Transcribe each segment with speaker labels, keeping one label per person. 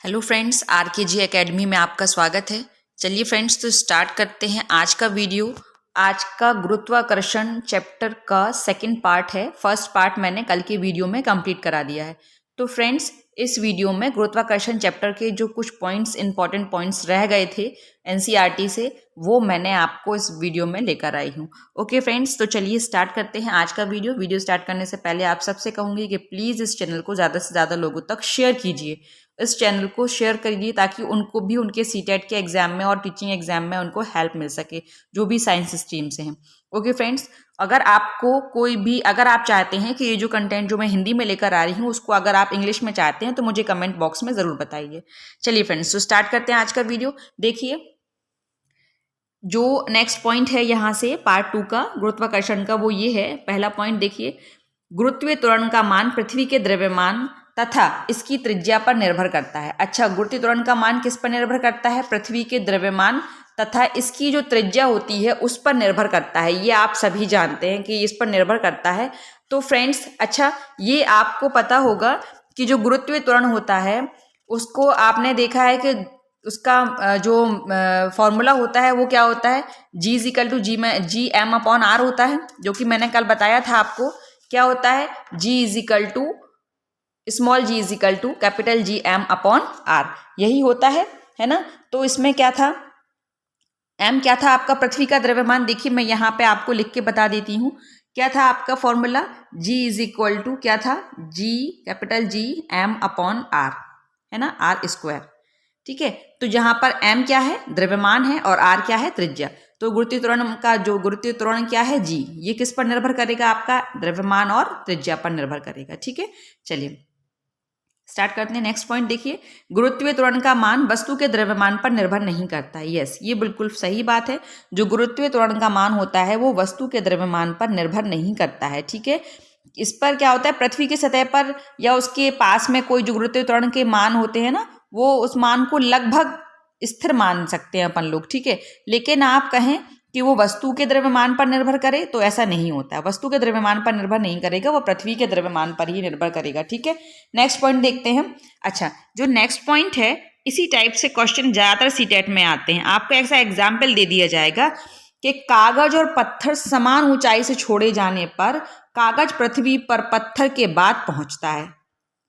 Speaker 1: Hello friends, RKG academy में आपका स्वागत है। चलिए फ्रेंड्स, तो स्टार्ट करते हैं आज का वीडियो। आज का गुरुत्वाकर्षण चैप्टर का सेकंड पार्ट है। फर्स्ट पार्ट मैंने कल के वीडियो में कंप्लीट करा दिया है। तो फ्रेंड्स, इस वीडियो में गुरुत्वाकर्षण चैप्टर के जो कुछ पॉइंट्स, इंपॉर्टेंट पॉइंट्स रह गए थे एनसीईआरटी से, वो मैंने आपको इस वीडियो में लेकर आई हूँ। ओके फ्रेंड्स, तो चलिए स्टार्ट करते हैं आज का वीडियो स्टार्ट करने से पहले आप सबसे कहूँगी कि प्लीज़ इस चैनल को ज़्यादा से ज़्यादा लोगों तक शेयर कीजिए। इस चैनल को शेयर करिए ताकि उनको भी उनके सीटेट के एग्जाम में और टीचिंग एग्जाम में उनको हेल्प मिल सके, जो भी साइंस स्ट्रीम से हैं। ओके फ्रेंड्स, अगर आप चाहते हैं कि ये जो कंटेंट जो मैं हिंदी में लेकर आ रही हूँ उसको अगर आप इंग्लिश में चाहते हैं तो मुझे कमेंट बॉक्स में ज़रूर बताइए। चलिए फ्रेंड्स, तो स्टार्ट करते हैं आज का वीडियो। देखिए, जो नेक्स्ट पॉइंट है यहाँ से पार्ट 2 का गुरुत्वाकर्षण का, वो ये है। पहला पॉइंट देखिए, गुरुत्वीय त्वरण का मान पृथ्वी के द्रव्यमान तथा इसकी त्रिज्या पर निर्भर करता है। अच्छा, गुरुत्वीय त्वरण का मान किस पर निर्भर करता है? पृथ्वी के द्रव्यमान तथा इसकी जो त्रिज्या होती है उस पर निर्भर करता है। ये आप सभी जानते हैं कि इस पर निर्भर करता है। तो फ्रेंड्स, अच्छा, ये आपको पता होगा कि जो गुरुत्वीय त्वरण होता है उसको आपने देखा है कि उसका जो फॉर्मूला होता है वो क्या होता है? जी एम अपॉन आर होता है, जो कि मैंने कल बताया था आपको। क्या होता है? Small G is equal to capital G M upon R, यही होता है ना। तो इसमें क्या था? एम क्या था आपका? पृथ्वी का द्रव्यमान। देखिए, मैं यहाँ पे आपको लिख के बता देती हूँ। क्या था आपका formula? G is equal to क्या था? G capital G M upon R, है ना, आर स्क्वायर। ठीक है, तो जहां पर m क्या है? द्रव्यमान है, और r क्या है? त्रिज्या। तो गुरुत्वीय त्वरण क्या है? g। ये किस पर निर्भर करेगा? आपका द्रव्यमान और त्रिज्या पर निर्भर करेगा। ठीक है, चलिए स्टार्ट करते हैं। नेक्स्ट पॉइंट देखिए, गुरुत्वीय त्वरण का मान वस्तु के द्रव्यमान पर निर्भर नहीं करता है। यस, ये बिल्कुल सही बात है। जो गुरुत्वीय त्वरण का मान होता है वो वस्तु के द्रव्यमान पर निर्भर नहीं करता है। ठीक है, इस पर क्या होता है? पृथ्वी की सतह पर या उसके पास में कोई जो गुरुत्वीय त्वरण के मान होते हैं ना, वो उस मान को लगभग स्थिर मान सकते हैं अपन लोग। ठीक है, लेकिन आप कहें कि वो वस्तु के द्रव्यमान पर निर्भर करे तो ऐसा नहीं होता है। वस्तु के द्रव्यमान पर निर्भर नहीं करेगा, वो पृथ्वी के द्रव्यमान पर ही निर्भर करेगा। ठीक है, नेक्स्ट पॉइंट देखते हैं। अच्छा, जो नेक्स्ट पॉइंट है, इसी टाइप से क्वेश्चन ज्यादातर सीटेट में आते हैं। आपको ऐसा एग्जाम्पल दे दिया जाएगा कि कागज और पत्थर समान ऊंचाई से छोड़े जाने पर कागज पृथ्वी पर पत्थर के बाद पहुंचता है।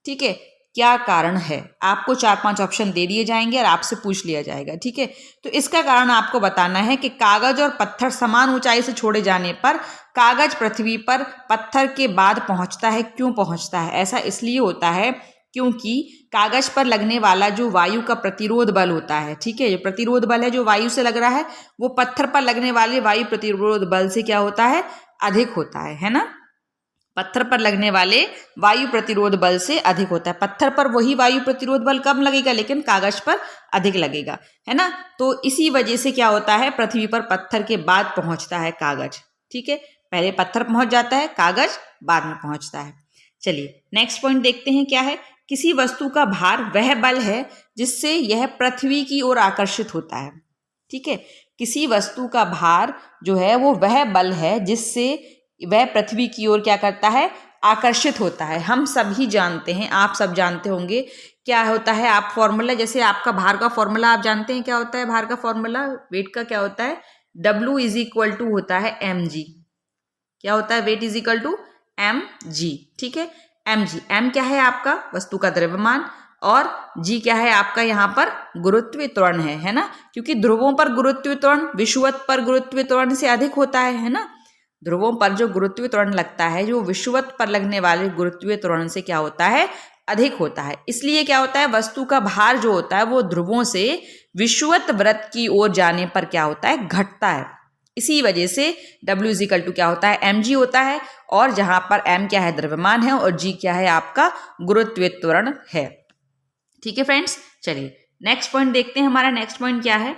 Speaker 1: ठीक है, क्या कारण है? आपको 4-5 ऑप्शन दे दिए जाएंगे और आपसे पूछ लिया जाएगा। ठीक है, तो इसका कारण आपको बताना है कि कागज और पत्थर समान ऊंचाई से छोड़े जाने पर कागज पृथ्वी पर पत्थर के बाद पहुंचता है। क्यों पहुंचता है? ऐसा इसलिए होता है क्योंकि कागज पर लगने वाला जो वायु का प्रतिरोध बल होता है, ठीक है, ये प्रतिरोध बल है जो वायु से लग रहा है, वो पत्थर पर लगने वाले वायु प्रतिरोध बल से क्या होता है? अधिक होता है ना। पत्थर पर लगने वाले वायु प्रतिरोध बल से अधिक होता है। पत्थर पर वही वायु प्रतिरोध बल कम लगेगा, लेकिन कागज पर अधिक लगेगा, है ना। तो इसी वजह से क्या होता है? पृथ्वी पर पत्थर के बाद पहुंचता है कागज। ठीक है, पहले पत्थर पहुंच जाता है, कागज बाद में पहुंचता है। चलिए नेक्स्ट पॉइंट देखते हैं क्या है। किसी वस्तु का भार वह बल है जिससे यह पृथ्वी की ओर आकर्षित होता है। ठीक है, किसी वस्तु का भार जो है वो वह बल है जिससे वह पृथ्वी की ओर क्या करता है? आकर्षित होता है। हम सभी जानते हैं, आप सब जानते होंगे क्या होता है। आप फॉर्मूला, जैसे आपका भार का फॉर्मूला आप जानते हैं क्या होता है? भार का फॉर्मूला वेट का क्या होता है? W इज इक्वल टू होता है mg। क्या होता है? Weight is equal to mg। ठीक है, mg, m क्या है आपका? वस्तु का द्रव्यमान, और g क्या है आपका? यहाँ पर गुरुत्वीय त्वरण है ना, क्योंकि ध्रुवों पर गुरुत्वीय त्वरण विषुवत पर गुरुत्वीय त्वरण से अधिक होता है ना। ध्रुवों पर जो गुरुत्वीय त्वरण लगता है, जो विषुवत पर लगने वाले गुरुत्वीय त्वरण से क्या होता है? अधिक होता है। इसलिए क्या होता है? वस्तु का भार जो होता है वो ध्रुवों से विषुवत वृत्त की ओर जाने पर क्या होता है? घटता है। इसी वजह से W इज इक्वल टू क्या होता है? mg होता है, और जहां पर m क्या है? द्रव्यमान है, और g क्या है? आपका गुरुत्वीय त्वरण है। ठीक है फ्रेंड्स, चलिए नेक्स्ट पॉइंट देखते हैं। हमारा नेक्स्ट पॉइंट क्या है?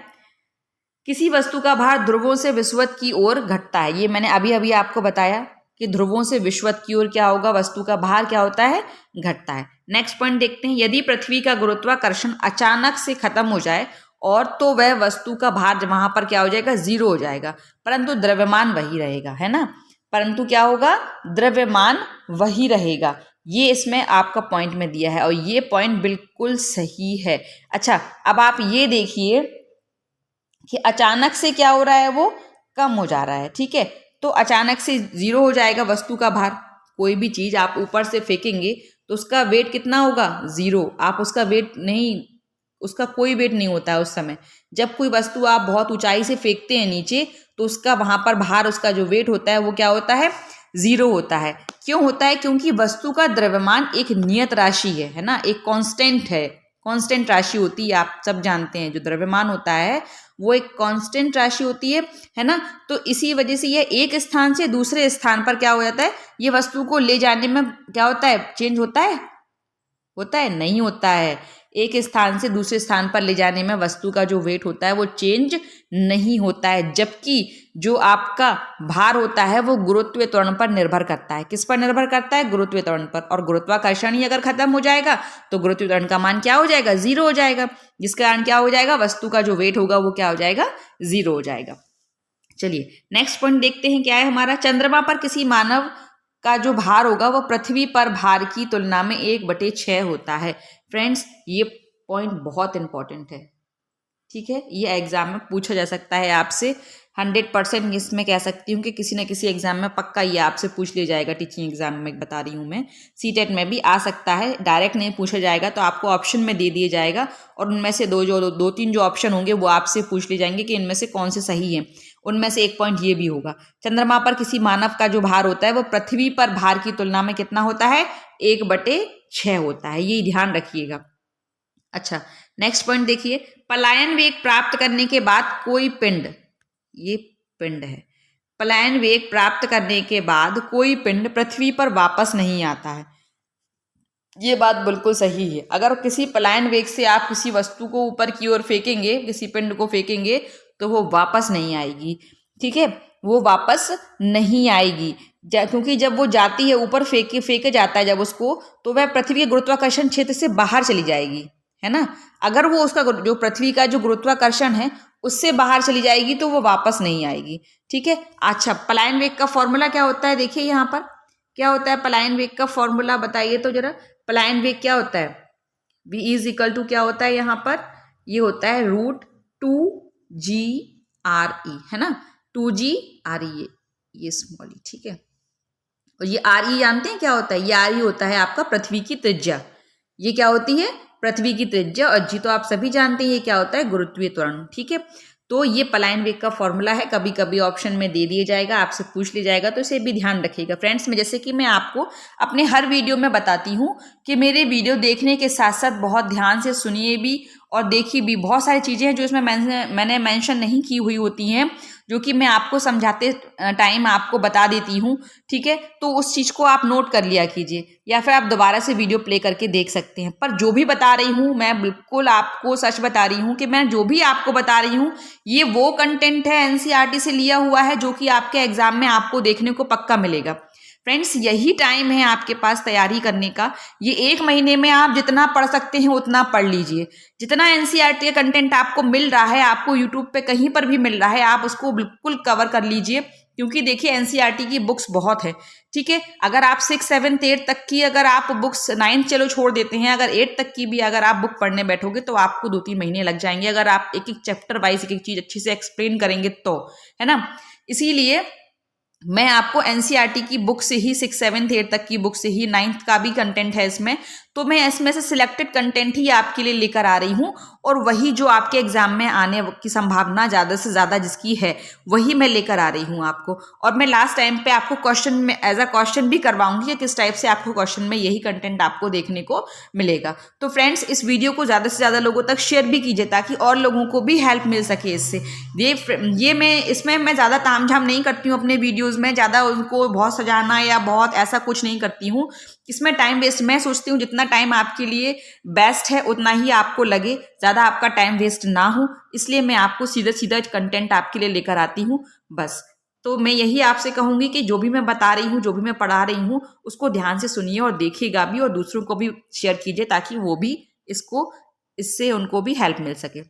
Speaker 1: किसी वस्तु का भार ध्रुवों से विषुवत की ओर घटता है। ये मैंने अभी अभी आपको बताया कि ध्रुवों से विषुवत की ओर क्या होगा? वस्तु का भार क्या होता है? घटता है। नेक्स्ट पॉइंट देखते हैं। यदि पृथ्वी का गुरुत्वाकर्षण अचानक से खत्म हो जाए और तो वह वस्तु का भार वहां पर क्या हो जाएगा? 0 हो जाएगा, परंतु द्रव्यमान वही रहेगा, है ना। परंतु क्या होगा? द्रव्यमान वही रहेगा। ये इसमें आपका पॉइंट में दिया है और ये पॉइंट बिल्कुल सही है। अच्छा, अब आप ये देखिए कि अचानक से क्या हो रहा है, वो कम हो जा रहा है। ठीक है, तो अचानक से 0 हो जाएगा वस्तु का भार। कोई भी चीज आप ऊपर से फेंकेंगे तो उसका वेट कितना होगा, 0। आप उसका वेट नहीं, उसका कोई वेट नहीं होता है उस समय। जब कोई वस्तु आप बहुत ऊंचाई से फेंकते हैं नीचे, तो उसका वहां पर भार, उसका जो वेट होता है वो क्या होता है, 0 होता है। क्यों होता है, क्योंकि वस्तु का द्रव्यमान एक नियत राशि है ना, एक कांस्टेंट है, कांस्टेंट राशि होती है। आप सब जानते हैं जो द्रव्यमान होता है वो एक कांस्टेंट राशि होती है ना। तो इसी वजह से यह एक स्थान से दूसरे स्थान पर क्या हो जाता है, ये वस्तु को ले जाने में क्या होता है, चेंज होता है, नहीं होता है। एक स्थान से दूसरे स्थान पर ले जाने में वस्तु का जो वेट होता है वो चेंज नहीं होता है, जबकि जो आपका भार होता है वो गुरुत्वीय त्वरण पर निर्भर करता है। किस पर निर्भर करता है, गुरुत्वीय त्वरण पर। और गुरुत्वाकर्षण ही अगर खत्म हो जाएगा तो गुरुत्वीय त्वरण का मान क्या हो जाएगा, 0 हो जाएगा, जिसके कारण क्या हो जाएगा, वस्तु का जो वेट होगा वो क्या हो जाएगा, 0 हो जाएगा। चलिए नेक्स्ट पॉइंट देखते हैं क्या है हमारा। चंद्रमा पर किसी मानव का जो भार होगा वो पृथ्वी पर भार की तुलना में 1/6 होता है। फ्रेंड्स, ये पॉइंट बहुत इंपॉर्टेंट है। ठीक है, ये एग्जाम में पूछा जा सकता है आपसे। 100% इसमें कह सकती हूँ कि किसी न किसी एग्जाम में पक्का ये आपसे पूछ लिया जाएगा। टीचिंग एग्जाम में बता रही हूँ मैं, सीटेट में भी आ सकता है। डायरेक्ट नहीं पूछा जाएगा, तो आपको ऑप्शन में दे दिए जाएगा और उनमें से दो तीन जो ऑप्शन होंगे वो आपसे पूछ लिए जाएंगे कि इनमें से कौन से सही हैं। उनमें से एक पॉइंट ये भी होगा, चंद्रमा पर किसी मानव का जो भार होता है वो पृथ्वी पर भार की तुलना में कितना होता है, 1/6 होता है। ये ध्यान रखिएगा। अच्छा, नेक्स्ट पॉइंट देखिए, पलायन वेग प्राप्त करने के बाद कोई पिंड, ये पिंड है, पलायन वेग प्राप्त करने के बाद कोई पिंड पृथ्वी पर वापस नहीं आता है। ये बात बिल्कुल सही है। अगर किसी पलायन वेग से आप किसी वस्तु को ऊपर की ओर फेंकेंगे, किसी पिंड को फेंकेंगे, तो वो वापस नहीं आएगी। ठीक है, वो वापस नहीं आएगी, क्योंकि जब वो जाती है ऊपर, फेंके जाता है जब उसको, तो वह पृथ्वी के गुरुत्वाकर्षण क्षेत्र से बाहर चली जाएगी, है ना। अगर वो उसका जो पृथ्वी का जो गुरुत्वाकर्षण है उससे बाहर चली जाएगी तो वो वापस नहीं आएगी। ठीक है। अच्छा, पलायन वेग का फॉर्मूला क्या होता है, देखिए यहाँ पर क्या होता है पलायन वेग का फॉर्मूला, बताइए तो जरा। पलायन वेग क्या होता है, v इज इक्वल टू क्या होता है यहाँ पर, ये होता है √2GRE, है ना, 2GRE, ये स्मॉल ई। ठीक है, और ये RE जानते हैं क्या होता है, ये RE होता है आपका पृथ्वी की त्रिज्या। ये क्या होती है, पृथ्वी की त्रिज्या। और जी तो आप सभी जानते हैं ये क्या होता है, गुरुत्वीय त्वरण। ठीक है, तो ये पलायन वेग का फॉर्मूला है, कभी कभी ऑप्शन में दे दिया जाएगा, आपसे पूछ लिया जाएगा, तो इसे भी ध्यान रखिएगा फ्रेंड्स। में जैसे कि मैं आपको अपने हर वीडियो में बताती हूँ कि मेरे वीडियो देखने के साथ साथ बहुत ध्यान से सुनिए भी और देखिए भी। बहुत सारी चीज़ें हैं जो इसमें मैंने मेंशन नहीं की हुई होती हैं, जो कि मैं आपको समझाते टाइम आपको बता देती हूँ। ठीक है, तो उस चीज़ को आप नोट कर लिया कीजिए, या फिर आप दोबारा से वीडियो प्ले करके देख सकते हैं। पर जो भी बता रही हूँ मैं बिल्कुल आपको सच बता रही हूँ कि मैं जो भी आपको बता रही हूँ ये वो कंटेंट है, एनसीईआरटी से लिया हुआ है, जो कि आपके एग्जाम में आपको देखने को पक्का मिलेगा। फ्रेंड्स, यही टाइम है आपके पास तैयारी करने का। ये 1 महीने में आप जितना पढ़ सकते हैं उतना पढ़ लीजिए। जितना एनसीईआरटी का कंटेंट आपको मिल रहा है, आपको यूट्यूब पे कहीं पर भी मिल रहा है, आप उसको बिल्कुल कवर कर लीजिए, क्योंकि देखिए एनसीईआरटी की बुक्स बहुत है। ठीक है, अगर आप 6, 7, 8 तक की अगर आप बुक्स, 9 चलो छोड़ देते हैं, अगर 8 तक की भी अगर आप बुक पढ़ने बैठोगे तो आपको 2-3 महीने लग जाएंगे, अगर आप एक एक चैप्टर वाइज एक एक चीज अच्छे से एक्सप्लेन करेंगे तो, है ना। इसीलिए मैं आपको एनसीईआरटी की बुक से ही 6, 7, 8 तक की बुक से ही, 9th का भी कंटेंट है इसमें, तो मैं इसमें से सिलेक्टेड कंटेंट ही आपके लिए लेकर आ रही हूँ, और वही जो आपके एग्जाम में आने की संभावना ज़्यादा से ज़्यादा जिसकी है वही मैं लेकर आ रही हूँ आपको। और मैं लास्ट टाइम पे आपको क्वेश्चन में एज अ क्वेश्चन भी करवाऊंगी कि किस टाइप से आपको क्वेश्चन में यही कंटेंट आपको देखने को मिलेगा। तो फ्रेंड्स, इस वीडियो को ज़्यादा से ज़्यादा लोगों तक शेयर भी कीजिए, ताकि और लोगों को भी हेल्प मिल सके इससे। ये मैं इसमें मैं ज़्यादा तामझाम नहीं करती हूँ अपने वीडियोज़ में, ज़्यादा उनको बहुत सजाना या बहुत ऐसा कुछ नहीं करती हूँ। इसमें टाइम वेस्ट, मैं सोचती हूँ जितना टाइम आपके लिए बेस्ट है उतना ही आपको लगे, ज़्यादा आपका टाइम वेस्ट ना हो, इसलिए मैं आपको सीधा सीधा कंटेंट आपके लिए लेकर आती हूँ बस। तो मैं यही आपसे कहूँगी कि जो भी मैं बता रही हूँ, जो भी मैं पढ़ा रही हूँ, उसको ध्यान से सुनिए और देखिएगा भी, और दूसरों को भी शेयर कीजिए, ताकि वो भी इससे उनको भी हेल्प मिल सके।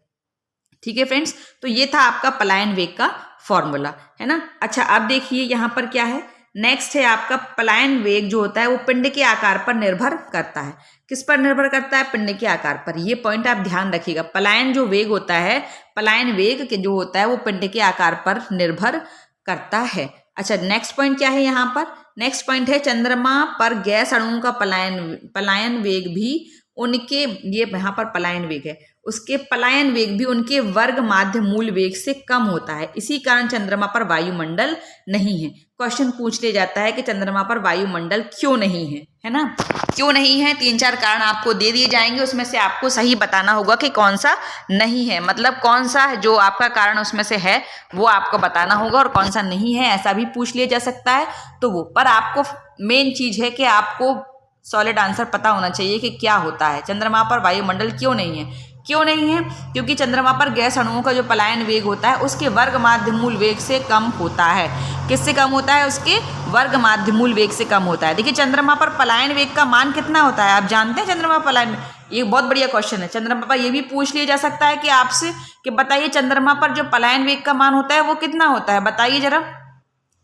Speaker 1: ठीक है फ्रेंड्स, तो ये था आपका पलायन वेग का फॉर्मूला, है ना। अच्छा, अब देखिए यहाँ पर क्या है, नेक्स्ट है आपका पलायन वेग जो होता है वो पिंड के आकार पर निर्भर करता है। किस पर निर्भर करता है? पिंड के आकार पर। ये पॉइंट आप ध्यान रखिएगा। पलायन जो वेग होता है, पलायन वेग के जो होता है वो पिंड के आकार पर निर्भर करता है। अच्छा, नेक्स्ट पॉइंट क्या है यहाँ पर? नेक्स्ट पॉइंट है चंद्रमा पर गैस अणुओं का पलायन वेग भी उनके, ये यहाँ पर पलायन वेग है, उसके पलायन वेग भी उनके वर्ग माध्य मूल वेग से कम होता है। इसी कारण चंद्रमा पर वायुमंडल नहीं है। क्वेश्चन पूछ लिया जाता है कि चंद्रमा पर वायुमंडल क्यों नहीं है ना? क्यों नहीं है? 3-4 कारण आपको दे दिए जाएंगे, उसमें से आपको सही बताना होगा कि कौन सा नहीं है, मतलब कौन सा जो आपका कारण उसमें से है वो आपको बताना होगा, और कौन सा नहीं है ऐसा भी पूछ लिया जा सकता है। तो वो पर आपको मेन चीज है कि आपको सॉलिड आंसर पता होना चाहिए कि क्या होता है, चंद्रमा पर वायुमंडल क्यों नहीं है। क्यों नहीं है? क्योंकि चंद्रमा पर गैस अणुओं का जो पलायन वेग होता है उसके वर्ग माध्य मूल वेग से कम होता है। किससे कम होता है? उसके वर्ग माध्य मूल वेग से कम होता है। देखिए चंद्रमा पर पलायन वेग का मान कितना होता है? आप जानते हैं चंद्रमा पलायन? ये बहुत बढ़िया क्वेश्चन है। चंद्रमा पर यह भी पूछ लिया जा सकता है कि आपसे कि बताइए चंद्रमा पर जो पलायन वेग का मान होता है वो कितना होता है, बताइए जरा।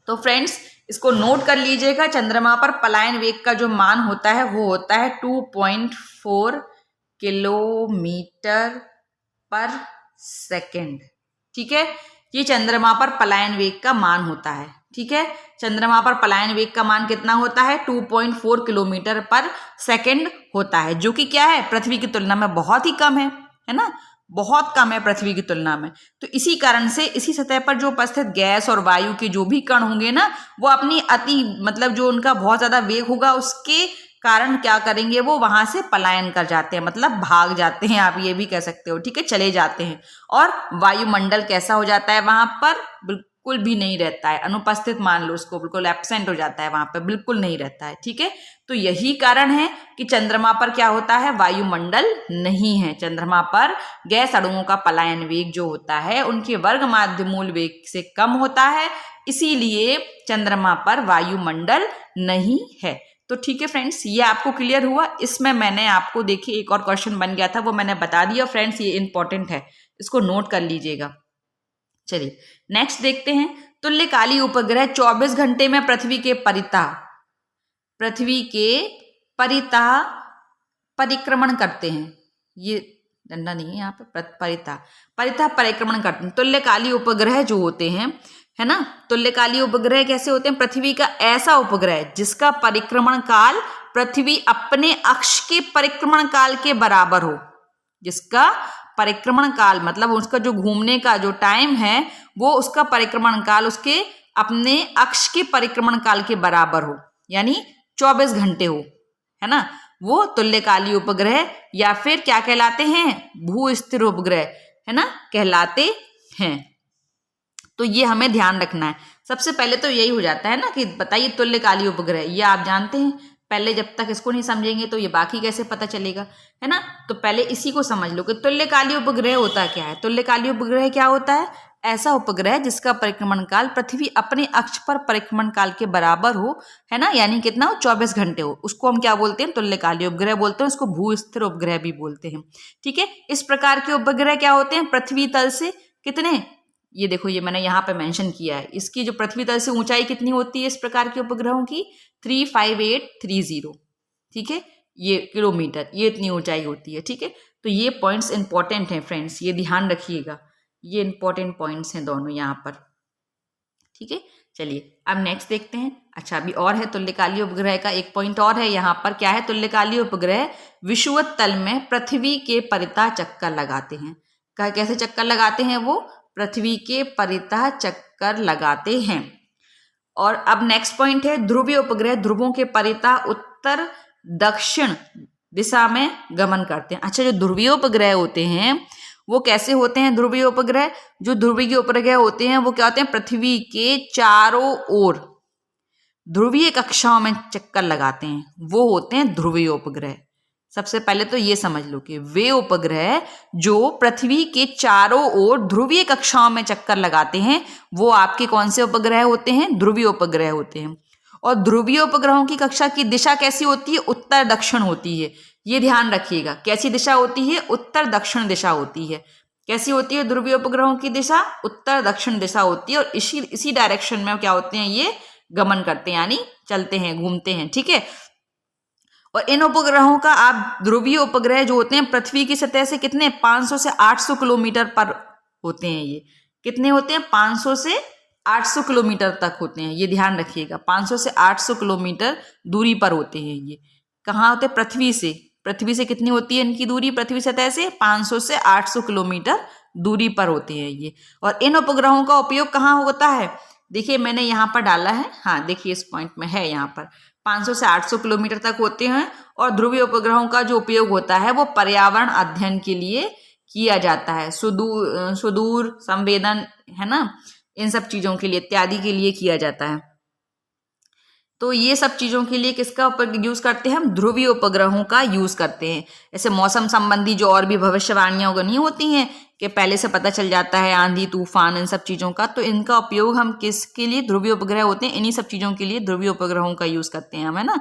Speaker 1: तो फ्रेंड्स इसको नोट कर लीजिएगा, चंद्रमा पर पलायन वेग का जो मान होता है वो होता है 2.4 किलोमीटर पर सेकेंड। ठीक है, ये चंद्रमा पर पलायन वेग का मान होता है। ठीक है, चंद्रमा पर पलायन वेग का मान कितना होता है? 2.4 किलोमीटर पर सेकेंड होता है, जो कि क्या है? पृथ्वी की तुलना में बहुत ही कम है ना? बहुत कम है पृथ्वी की तुलना में। तो इसी कारण से इसी सतह पर जो उपस्थित गैस और वायु के जो भी कण होंगे ना, वो अपनी मतलब जो उनका बहुत ज्यादा वेग होगा उसके कारण क्या करेंगे? वो वहां से पलायन कर जाते हैं, मतलब भाग जाते हैं, आप ये भी कह सकते हो। ठीक है, चले जाते हैं। और वायुमंडल कैसा हो जाता है? वहां पर बिल्कुल भी नहीं रहता है, अनुपस्थित मान लो उसको, बिल्कुल एब्सेंट हो जाता है, वहां पर बिल्कुल नहीं रहता है। ठीक है, तो यही कारण है कि चंद्रमा पर क्या होता है? वायुमंडल नहीं है। चंद्रमा पर गैस अणुओं का पलायन वेग जो होता है उनके वर्ग माध्य मूल वेग से कम होता है, इसीलिए चंद्रमा पर वायुमंडल नहीं है। तो ठीक है फ्रेंड्स, ये आपको क्लियर हुआ। इसमें मैंने आपको देखिए एक और क्वेश्चन बन गया था, वो मैंने बता दिया फ्रेंड्स, ये इंपॉर्टेंट है, इसको नोट कर लीजिएगा। चलिए नेक्स्ट देखते हैं। तुल्यकाली उपग्रह 24 घंटे में पृथ्वी के परितः परिक्रमण करते हैं। ये डंडा नहीं है यहाँ पे, परितः परिक्रमण करते हैं। तुल्यकाली उपग्रह जो होते हैं, है ना, तुल्यकाली उपग्रह कैसे होते हैं? पृथ्वी का ऐसा उपग्रह जिसका परिक्रमण काल पृथ्वी अपने अक्ष के परिक्रमण काल के बराबर हो। जिसका परिक्रमण काल मतलब उसका जो घूमने का जो टाइम है वो उसका परिक्रमण काल उसके अपने अक्ष के परिक्रमण काल के बराबर हो, यानी 24 घंटे हो, है ना, वो तुल्यकाली उपग्रह या फिर क्या कहलाते हैं? भू स्थिर उपग्रह, है ना, कहलाते हैं। तो ये हमें ध्यान रखना है। सबसे पहले तो यही हो जाता है ना कि बताइए तुल्यकाली उपग्रह, ये आप जानते हैं। पहले जब तक इसको नहीं समझेंगे तो ये बाकी कैसे पता चलेगा, है ना। तो पहले इसी को समझ लो कि तुल्यकाली उपग्रह होता क्या है। तुल्यकाली उपग्रह क्या होता है? ऐसा उपग्रह जिसका परिक्रमण काल पृथ्वी अपने अक्ष पर परिक्रमण काल के बराबर हो, है ना, यानी कितना हो? 24 घंटे हो। उसको हम क्या बोलते हैं? तुल्यकाली उपग्रह बोलते हैं। उसको भू स्थिर उपग्रह भी बोलते हैं। ठीक है, इस प्रकार के उपग्रह क्या होते हैं? पृथ्वी तल से कितने, ये देखो, ये मैंने यहाँ पे मेंशन किया है, इसकी जो पृथ्वी तल से ऊंचाई कितनी होती है इस प्रकार के उपग्रहों की? 35830। ठीक है, ये किलोमीटर, ये इतनी ऊंचाई होती है। ठीक है, तो ये पॉइंट्स इंपॉर्टेंट हैं फ्रेंड्स, ये ध्यान रखिएगा, ये इंपॉर्टेंट पॉइंट्स हैं दोनों यहाँ पर। ठीक है, चलिए अब नेक्स्ट देखते हैं। अच्छा, अभी और है तुल्यकाली उपग्रह का एक पॉइंट और है यहाँ पर। क्या है? तुल्यकाली उपग्रह विषुवत तल में पृथ्वी के परितः चक्कर लगाते हैं। कैसे चक्कर लगाते हैं? वो पृथ्वी के परितः चक्कर लगाते हैं। और अब नेक्स्ट पॉइंट है, ध्रुवीय उपग्रह ध्रुवों के परितः उत्तर दक्षिण दिशा में गमन करते हैं। अच्छा, जो ध्रुवीय उपग्रह होते हैं वो कैसे होते हैं? ध्रुवीय उपग्रह, जो ध्रुवीय उपग्रह होते हैं वो क्या होते हैं? पृथ्वी के चारों ओर ध्रुवीय कक्षाओं में चक्कर लगाते हैं, वो होते हैं ध्रुवीय उपग्रह। सबसे पहले तो ये समझ लो कि वे उपग्रह जो पृथ्वी के चारों ओर ध्रुवीय कक्षाओं में चक्कर लगाते हैं वो आपके कौन से उपग्रह होते हैं? ध्रुवीय उपग्रह होते हैं। और ध्रुवीय उपग्रहों की कक्षा की दिशा कैसी होती है? उत्तर दक्षिण होती है। ये ध्यान रखिएगा, कैसी दिशा होती है? उत्तर दक्षिण दिशा होती है। कैसी होती है ध्रुवीय उपग्रहों की दिशा? उत्तर दक्षिण दिशा होती है। और इसी डायरेक्शन में क्या होते हैं? ये गमन करते हैं, यानी चलते हैं, घूमते हैं, ठीक है। और इन उपग्रहों का आप ध्रुवीय उपग्रह जो होते हैं पृथ्वी की सतह से कितने 500 से 800 किलोमीटर पर होते हैं। ये कितने होते हैं 500 से 800 किलोमीटर तक होते हैं, ये ध्यान रखिएगा। 500 से 800 किलोमीटर दूरी पर होते हैं। ये कहाँ होते हैं पृथ्वी से कितनी होती है इनकी दूरी, पृथ्वी सतह से 500 से 800 किलोमीटर दूरी पर होते हैं ये। और इन उपग्रहों का उपयोग कहाँ होता है, देखिए मैंने यहाँ पर डाला है, हाँ देखिए इस पॉइंट में है, यहाँ पर 500 से 800 किलोमीटर तक होते हैं। और ध्रुवीय उपग्रहों का जो उपयोग होता है वो पर्यावरण अध्ययन के लिए किया जाता है, सुदूर संवेदन, है ना, इन सब चीजों के लिए, इत्यादि के लिए किया जाता है। तो ये सब चीजों के लिए किसका यूज करते हैं हम, ध्रुवीय उपग्रहों का यूज करते हैं। ऐसे मौसम संबंधी जो और भी भविष्यवाणियां नहीं होती हैं कि पहले से पता चल जाता है, आंधी तूफान इन सब चीजों का, तो इनका उपयोग हम किसके लिए, ध्रुवीय उपग्रह होते हैं, इन्हीं सब चीजों के लिए ध्रुवीय उपग्रहों का यूज करते हैं हम, है ना।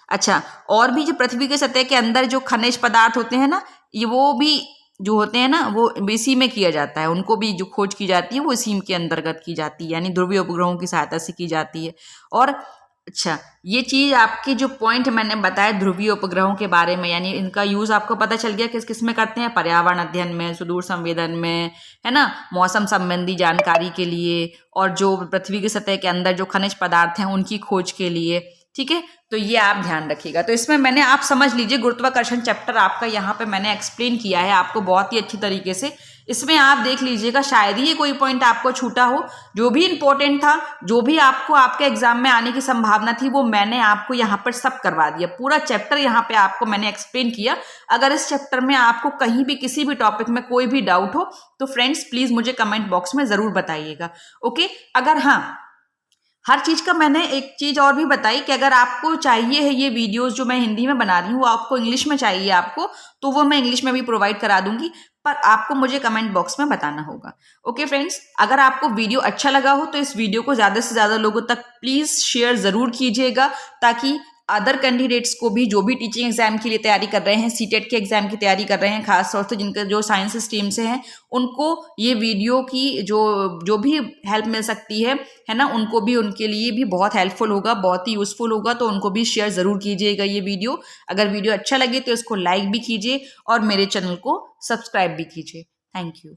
Speaker 1: अच्छा, और भी जो पृथ्वी के सतह के अंदर जो खनिज पदार्थ होते हैं ना, ये वो भी जो होते हैं ना, वो इसी में किया जाता है, उनको भी जो खोज की जाती है वो इसी के अंतर्गत की जाती है, यानी ध्रुवीय उपग्रहों की सहायता से की जाती है। और अच्छा, ये चीज आपके जो पॉइंट मैंने बताया ध्रुवीय उपग्रहों के बारे में, यानी इनका यूज आपको पता चल गया किस किस में करते हैं, पर्यावरण अध्ययन में, सुदूर संवेदन में, है ना, मौसम संबंधी जानकारी के लिए, और जो पृथ्वी की सतह के अंदर जो खनिज पदार्थ हैं उनकी खोज के लिए, ठीक है। तो ये आप ध्यान रखिएगा। तो इसमें मैंने, आप समझ लीजिए, गुरुत्वाकर्षण चैप्टर आपका यहाँ पे मैंने एक्सप्लेन किया है आपको बहुत ही अच्छी तरीके से। इसमें आप देख लीजिएगा, शायद ही कोई पॉइंट आपको छूटा हो। जो भी इंपॉर्टेंट था, जो भी आपको आपके एग्जाम में आने की संभावना थी, वो मैंने आपको यहाँ पर सब करवा दिया। पूरा चैप्टर यहाँ पे आपको मैंने एक्सप्लेन किया। अगर इस चैप्टर में आपको कहीं भी किसी भी टॉपिक में कोई भी डाउट हो तो फ्रेंड्स प्लीज मुझे कमेंट बॉक्स में जरूर बताइएगा, ओके। अगर हाँ, हर चीज का मैंने एक चीज और भी बताई कि अगर आपको चाहिए है ये वीडियोस जो मैं हिंदी में बना रही हूँ, वो आपको इंग्लिश में चाहिए आपको, तो वो मैं इंग्लिश में भी प्रोवाइड करा दूंगी, पर आपको मुझे कमेंट बॉक्स में बताना होगा, ओके फ्रेंड्स। अगर आपको वीडियो अच्छा लगा हो तो इस वीडियो को ज्यादा से ज्यादा लोगों तक प्लीज शेयर जरूर कीजिएगा, ताकि अदर कैंडिडेट्स को भी, जो भी टीचिंग एग्जाम के लिए तैयारी कर रहे हैं, सीटेट के एग्जाम की तैयारी कर रहे हैं, खास तौर से जिनके जो साइंस स्ट्रीम से हैं, उनको ये वीडियो की जो भी हेल्प मिल सकती है ना, उनको भी, उनके लिए भी बहुत हेल्पफुल होगा, बहुत ही यूजफुल होगा। तो उनको भी शेयर जरूर कीजिएगा ये वीडियो। अगर वीडियो अच्छा लगे तो इसको लाइक भी कीजिए और मेरे चैनल को सब्सक्राइब भी कीजिए। Thank you.